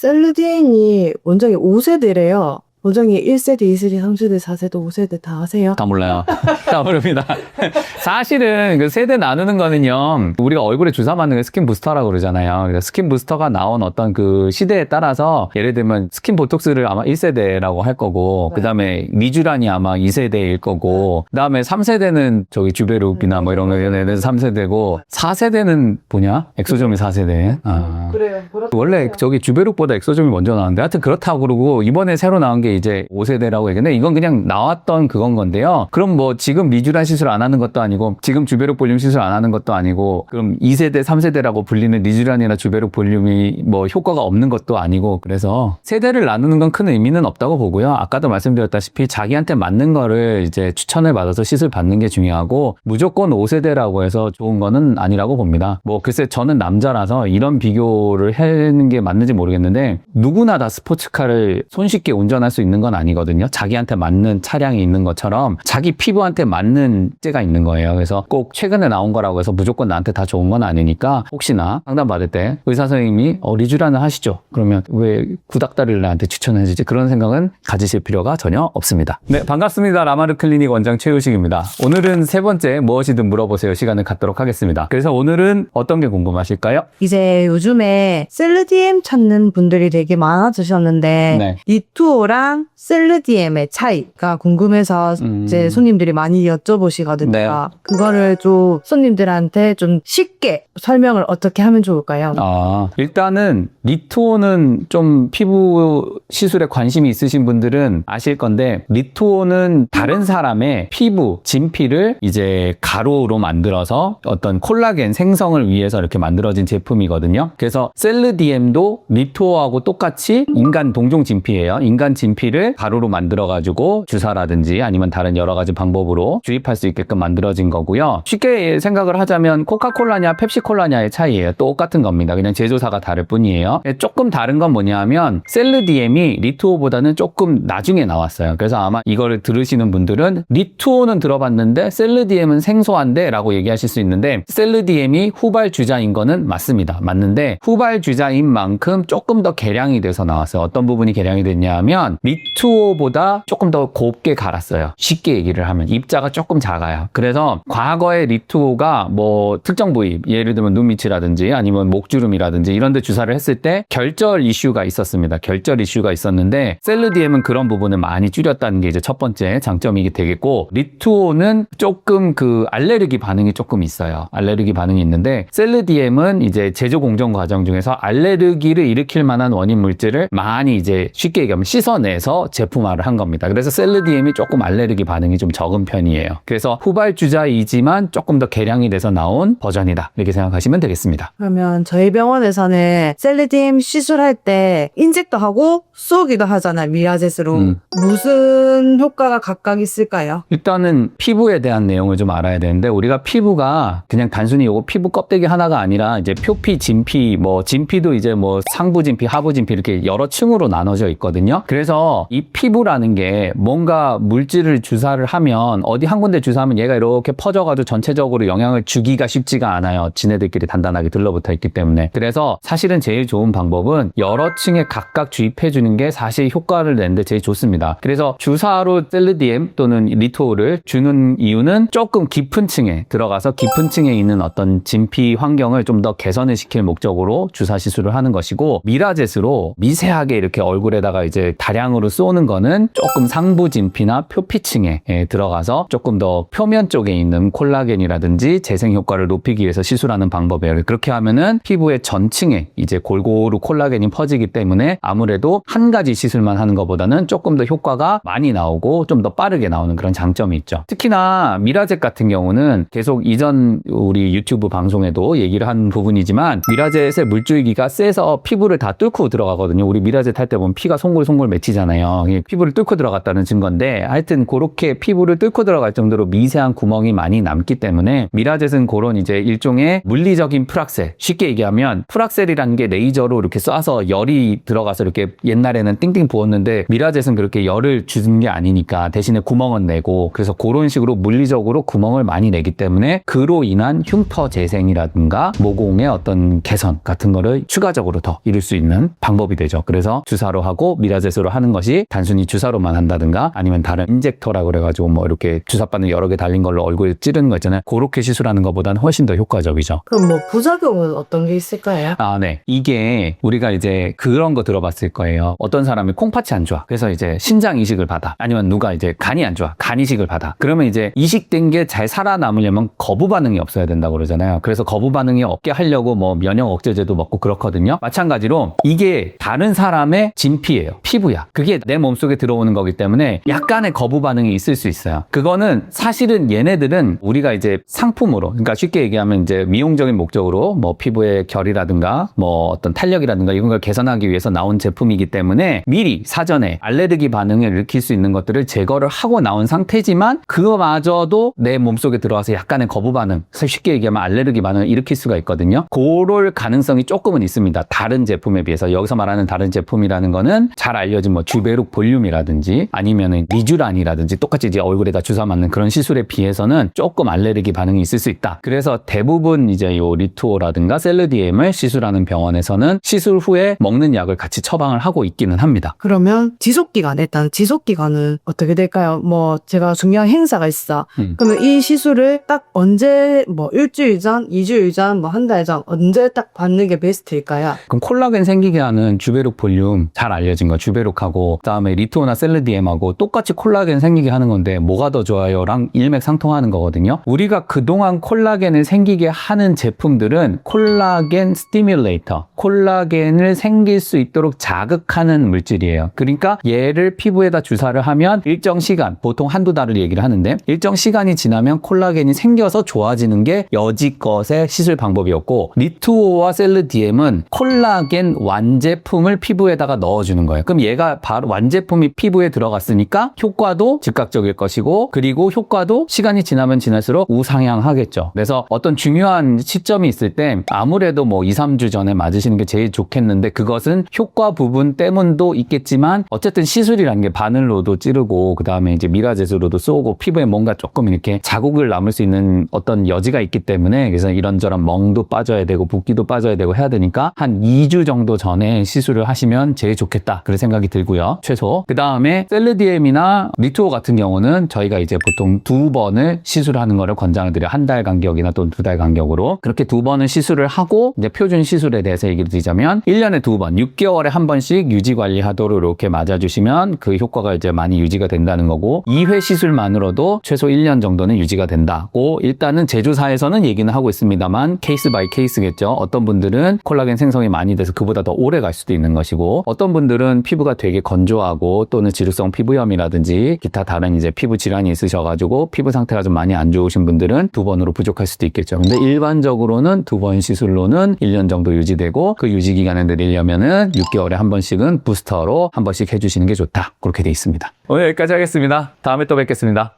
셀르디엔이 원장이 5세대래요. 원장이 1세대, 2세대, 3세대, 4세대, 5세대 다 아세요? 다 몰라요. 다 모릅니다. 사실은 그 세대 나누는 거는요, 우리가 얼굴에 주사 맞는 게 스킨 부스터라고 그러잖아요. 그래서 스킨 부스터가 나온 어떤 그 시대에 따라서 예를 들면 스킨 보톡스를 아마 1세대라고 할 거고, 네. 그 다음에 미주란이 아마 2세대일 거고, 그 다음에 3세대는 저기 주베룩이나 뭐 이런 거는 3세대고, 4세대는 뭐냐? 엑소점이 4세대. 아. 그래요. 원래 저기 주베룩보다 엑소점이 먼저 나왔는데 하여튼 그렇다고 그러고 이번에 새로 나온 게 이제 5세대라고 얘기했는데 이건 그냥 나왔던 그건 건데요. 그럼 뭐 지금 미주란 시술 안 하는 것도 아니고 지금 주베룩 볼륨 시술 안 하는 것도 아니고 그럼 2세대, 3세대라고 불리는 미주란이나 주베룩 볼륨이 뭐 효과가 없는 것도 아니고 그래서 세대를 나누는 건 큰 의미는 없다고 보고요. 아까도 말씀드렸다시피 자기한테 맞는 거를 이제 추천을 받아서 시술 받는 게 중요하고 무조건 5세대라고 해서 좋은 거는 아니라고 봅니다. 뭐 글쎄 저는 남자라서 이런 비교를 하는 게 맞는지 모르겠는데 누구나 다 스포츠카를 손쉽게 운전할 수 있는 건 아니거든요. 자기한테 맞는 차량이 있는 것처럼 자기 피부한테 맞는 째가 있는 거예요. 그래서 꼭 최근에 나온 거라고 해서 무조건 나한테 다 좋은 건 아니니까 혹시나 상담 받을 때 의사 선생님이 리쥬란을 하시죠. 그러면 왜 구닥다리를 나한테 추천해 주지? 그런 생각은 가지실 필요가 전혀 없습니다. 네, 반갑습니다. 라마르 클리닉 원장 최우식입니다. 오늘은 세 번째 무엇이든 물어보세요 시간을 갖도록 하겠습니다. 그래서 오늘은 어떤 게 궁금하실까요? 이제 요즘에 셀르디엠 찾는 분들이 되게 많아지셨는데 네. 리투오랑 셀르디엠의 차이가 궁금해서 이제 손님들이 많이 여쭤보시거든요. 네. 그거를 좀 손님들한테 좀 쉽게 설명을 어떻게 하면 좋을까요? 일단은 리투오는 좀 피부 시술에 관심이 있으신 분들은 아실 건데 리투오는 다른 사람의 피부, 진피를 이제 가루로 만들어서 어떤 콜라겐 생성을 위해서 이렇게 만들어진 제품이거든요. 그래서 셀르디엠도 리투오하고 똑같이 인간 동종 진피예요. 인간 진피를 가루로 만들어가지고 주사라든지 아니면 다른 여러 가지 방법으로 주입할 수 있게끔 만들어진 거고요. 쉽게 생각을 하자면 코카콜라냐 펩시콜라냐의 차이예요. 똑같은 겁니다. 그냥 제조사가 다를 뿐이에요. 조금 다른 건 뭐냐 하면 셀르디엠이 리투오보다는 조금 나중에 나왔어요. 그래서 아마 이거를 들으시는 분들은 리투오는 들어봤는데 셀르디엠은 생소한데 라고 얘기하실 수 있는데 셀르디엠이 후발주자인 거는 맞습니다. 맞는데 후발주자인 만큼 조금 더 개량이 돼서 나왔어요. 어떤 부분이 개량이 됐냐 하면 리투오보다 조금 더 곱게 갈았어요. 쉽게 얘기를 하면 입자가 조금 작아요. 그래서 과거의 리투오가 뭐 특정 부위 예를 들면 눈 밑이라든지 아니면 목주름이라든지 이런 데 주사를 했을 때 결절 이슈가 있었습니다. 결절 이슈가 있었는데 셀르디엠은 그런 부분을 많이 줄였다는 게 이제 첫 번째 장점이 되겠고 리투오는 조금 그 알레르기 반응이 조금 있어요. 알레르기 반응이 있는데 셀르디엠은 이제 제조 공정 과정 중에서 알레르기를 일으킬 만한 원인 물질을 많이 이제 쉽게 얘기하면 씻어내서 제품화를 한 겁니다. 그래서 셀르디엠이 조금 알레르기 반응이 좀 적은 편이에요. 그래서 후발주자이지만 조금 더 개량이 돼서 나온 버전이다. 이렇게 생각하시면 되겠습니다. 그러면 저희 병원에서는 셀르디엠 시술할 때 인젝도 하고 쏘기도 하잖아요. 미라젯으로. 무슨 효과가 각각 있을까요? 일단은 피부에 대한 내용을 좀 알아야 되는데 우리가 피부가 그냥 단순히 요거 피부 껍데기 하나가 아니라 이제 표피, 진피, 뭐 진피도 이제 뭐 상부 진피, 하부 진피 이렇게 여러 층으로 나눠져 있거든요. 그래서 이 피부라는 게 뭔가 물질을 주사를 하면 어디 한 군데 주사하면 얘가 이렇게 퍼져가지고 전체적으로 영향을 주기가 쉽지가 않아요. 지네들끼리 단단하게 들러붙어 있기 때문에. 그래서 사실은 제일 좋은 방법은 여러 층에 각각 주입해 주는 게 사실 효과를 내는데 제일 좋습니다. 그래서 주사로 셀르디엠 또는 리투오를 주는 이유는 조금 깊은 층에 들어가서 깊은 층에 있는 어떤 진피 환경을 좀 더 개선을 시킬 목적으로 주사 시술을 하는 것이고 미라젯으로 미세하게 이렇게 얼굴에다가 이제 다량으로 쏘는 거는 조금 상부 진피나 표피층에 들어가서 조금 더 표면 쪽에 있는 콜라겐이라든지 재생 효과를 높이기 위해서 시술하는 방법이에요. 그렇게 하면은 피부의 전층에 이제 골고루 콜라겐이 퍼지기 때문에 아무래도 한 가지 시술만 하는 것보다는 조금 더 효과가 많이 나오고 좀 더 빠르게 나오는 그런 장점이 있죠. 특히나 미라젯 같은 경우는 계속 이전 우리 유튜브 방송에도 얘기를 한 부분이지만 미라젯의 물줄기가 세서 피부를 다 뚫고 들어가거든요. 우리 미라젯 할 때 보면 피가 송골송골 맺히잖아요. 아니잖아요. 이게 피부를 뚫고 들어갔다는 증거인데 하여튼 그렇게 피부를 뚫고 들어갈 정도로 미세한 구멍이 많이 남기 때문에 미라젯은 그런 이제 일종의 물리적인 풀악셀, 쉽게 얘기하면 풀악셀이라는 게 레이저로 이렇게 쏴서 열이 들어가서 이렇게 옛날에는 띵띵 부었는데 미라젯은 그렇게 열을 주는 게 아니니까 대신에 구멍은 내고 그래서 그런 식으로 물리적으로 구멍을 많이 내기 때문에 그로 인한 흉터 재생이라든가 모공의 어떤 개선 같은 거를 추가적으로 더 이룰 수 있는 방법이 되죠. 그래서 주사로 하고 미라젯으로 하는 것이 단순히 주사로만 한다든가 아니면 다른 인젝터라고 그래가지고 뭐 이렇게 주사바늘 여러 개 달린 걸로 얼굴에 찌르는 거 있잖아요. 그렇게 시술하는 것보다는 훨씬 더 효과적이죠. 그럼 뭐 부작용은 어떤 게 있을까요? 아, 네. 이게 우리가 이제 그런 거 들어봤을 거예요. 어떤 사람이 콩팥이 안 좋아. 그래서 이제 신장 이식을 받아. 아니면 누가 이제 간이 안 좋아. 간 이식을 받아. 그러면 이제 이식된 게 잘 살아남으려면 거부 반응이 없어야 된다고 그러잖아요. 그래서 거부 반응이 없게 하려고 뭐 면역 억제제도 먹고 그렇거든요. 마찬가지로 이게 다른 사람의 진피예요. 피부야. 그게 내 몸속에 들어오는 거기 때문에 약간의 거부 반응이 있을 수 있어요. 그거는 사실은 얘네들은 우리가 이제 상품으로, 그러니까 쉽게 얘기하면 이제 미용적인 목적으로 뭐 피부의 결이라든가 뭐 어떤 탄력이라든가 이런 걸 개선하기 위해서 나온 제품이기 때문에 미리 사전에 알레르기 반응을 일으킬 수 있는 것들을 제거를 하고 나온 상태지만 그거마저도 내 몸속에 들어와서 약간의 거부 반응, 쉽게 얘기하면 알레르기 반응을 일으킬 수가 있거든요. 그럴 가능성이 조금은 있습니다. 다른 제품에 비해서. 여기서 말하는 다른 제품이라는 거는 잘 알려진 뭐 주베룩 볼륨이라든지 아니면은 리쥬란이라든지 똑같이 이제 얼굴에다 주사 맞는 그런 시술에 비해서는 조금 알레르기 반응이 있을 수 있다. 그래서 대부분 이제 요 리투오라든가 셀르디엠을 시술하는 병원에서는 시술 후에 먹는 약을 같이 처방을 하고 있기는 합니다. 그러면 일단 지속기간은 어떻게 될까요? 뭐 제가 중요한 행사가 있어. 그러면 이 시술을 딱 언제 뭐 일주일 전, 2주일 전, 뭐 한 달 전 언제 딱 받는 게 베스트일까요? 그럼 콜라겐 생기게 하는 주베룩 볼륨 잘 알려진 거 주베룩하고 그다음에 리투오나 셀르디엠하고 똑같이 콜라겐 생기게 하는 건데 뭐가 더 좋아요랑 일맥상통하는 거거든요. 우리가 그동안 콜라겐을 생기게 하는 제품들은 콜라겐 스티뮬레이터, 콜라겐을 생길 수 있도록 자극하는 물질이에요. 그러니까 얘를 피부에다 주사를 하면 일정 시간, 보통 한두 달을 얘기를 하는데 일정 시간이 지나면 콜라겐이 생겨서 좋아지는 게 여지껏의 시술 방법이었고 리투오와 셀르디엠은 콜라겐 완제품을 피부에다가 넣어주는 거예요. 그럼 얘가 바로 완제품이 피부에 들어갔으니까 효과도 즉각적일 것이고 그리고 효과도 시간이 지나면 지날수록 우상향하겠죠. 그래서 어떤 중요한 시점이 있을 때 아무래도 뭐 2, 3주 전에 맞으시는 게 제일 좋겠는데 그것은 효과 부분 때문도 있겠지만 어쨌든 시술이라는 게 바늘로도 찌르고 그 다음에 이제 미라젯으로도 쏘고 피부에 뭔가 조금 이렇게 자국을 남을 수 있는 어떤 여지가 있기 때문에 그래서 이런저런 멍도 빠져야 되고 붓기도 빠져야 되고 해야 되니까 한 2주 정도 전에 시술을 하시면 제일 좋겠다 그런 생각이 들고요. 최소. 그 다음에 셀르디엠이나 리투오 같은 경우는 저희가 이제 보통 2번을 시술하는 거를 권장을 드려요. 한 달 간격이나 또 2달 간격으로 그렇게 2번을 시술을 하고 이제 표준 시술에 대해서 얘기를 드리자면 1년에 2번, 6개월에 한 번씩 유지 관리하도록 이렇게 맞아주시면 그 효과가 이제 많이 유지가 된다는 거고 2회 시술만으로도 최소 1년 정도는 유지가 된다고 일단은 제조사에서는 얘기는 하고 있습니다만 케이스 바이 케이스겠죠. 어떤 분들은 콜라겐 생성이 많이 돼서 그보다 더 오래 갈 수도 있는 것이고 어떤 분들은 피부가 되게 건조하고 또는 지루성 피부염이라든지 기타 다른 이제 피부 질환이 있으셔가지고 피부 상태가 좀 많이 안 좋으신 분들은 2번으로 부족할 수도 있겠죠. 근데 일반적으로는 2번 시술로는 1년 정도 유지되고 그 유지 기간을 늘리려면은 6개월에 한 번씩은 부스터로 한 번씩 해주시는 게 좋다. 그렇게 돼 있습니다. 오늘 여기까지 하겠습니다. 다음에 또 뵙겠습니다.